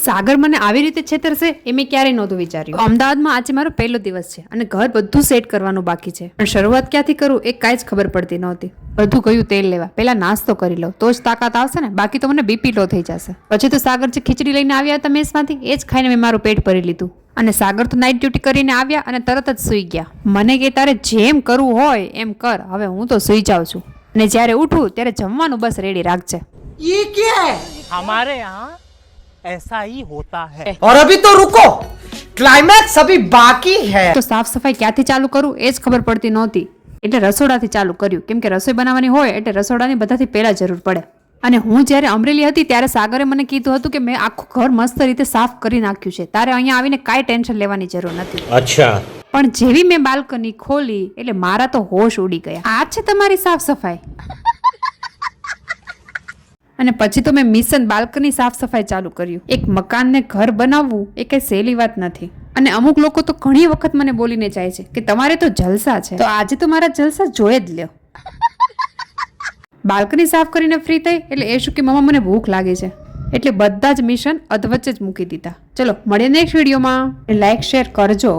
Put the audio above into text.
સાગર મને આવી રીતે છેતરશે એ મેં ક્યારેય નહોતું વિચાર્યું. અમદાવાદમાં આજે મારો પહેલો દિવસ છે અને ઘર બધું સેટ કરવાનું બાકી છે, પણ શરૂઆત ક્યાંથી કરું એ કાંઈ જ ખબર પડતી નહોતી. બધું ગયું તેલ લેવા, પહેલા નાસ્તો કરી લો તો જ તાકાત આવશે ને, બાકી તો મને બીપી લો થઈ જશે. પછી તો સાગર જે ખીચડી લઈને આવ્યા હતા મેસમાંથી એ જ ખાઈને મેં મારું પેટ ભરી લીધું. અને સાગર તો નાઇટ ડ્યુટી કરીને આવ્યા અને તરત જ સૂઈ ગયા. મને કે તારે જેમ કરવું હોય એમ કર, હવે હું તો સૂઈ જાઉં છું. અને જ્યારે ઉઠું ત્યારે જમવાનું બસ રેડી રાખજે. ये क्या है? हमारे यहाँ ऐसा ही होता है. और अभी तो रुको, क्लाइमैक्स अभी बाकी है. તો સાફ સફાઈ ક્યાંથી ચાલુ કરું એ જ ખબર પડતી નહોતી, એટલે રસોડાથી ચાલુ કર્યું. કેમ કે રસોઈ બનાવવાની હોય એટલે રસોડાની બધાથી પહેલા જરૂર પડે. અને હું જ્યારે અમરેલી હતી ત્યારે સાગરે મને કીધું હતું કે મેં આખું ઘર મસ્ત રીતે સાફ કરી નાખ્યું છે, તારે અહીંયા આવીને કાંઈ ટેન્શન લેવાની જરૂર નથી. અચ્છા. પણ જેવી મેં બાલ્કની ખોલી એટલે મારા તો હોશ ઉડી ગયા. આ છે તમારી સાફ સફાઈ? અને પછી તો મેં મિશન બાલ્કની સાફ સફાઈ ચાલુ કર્યું. એક મકાનને ઘર બનાવવું એ કઈ સહેલી વાત નથી. અને અમુક લોકો તો ઘણી વખત મને બોલીને જાય છે કે તમારે તો જલસા છે, તો આજે તો મારા જલસા જોઈ જ લ્યો. બાલ્કની સાફ કરીને ફ્રી થઈ એટલે એ શું કે મમ્મા મને ભૂખ લાગી છે, એટલે બધા જ મિશન અધવચ્ચે જ મૂકી દીધા. ચલો મળીએ નેક્સ્ટ વિડીયોમાં. લાઈક શેર કરજો.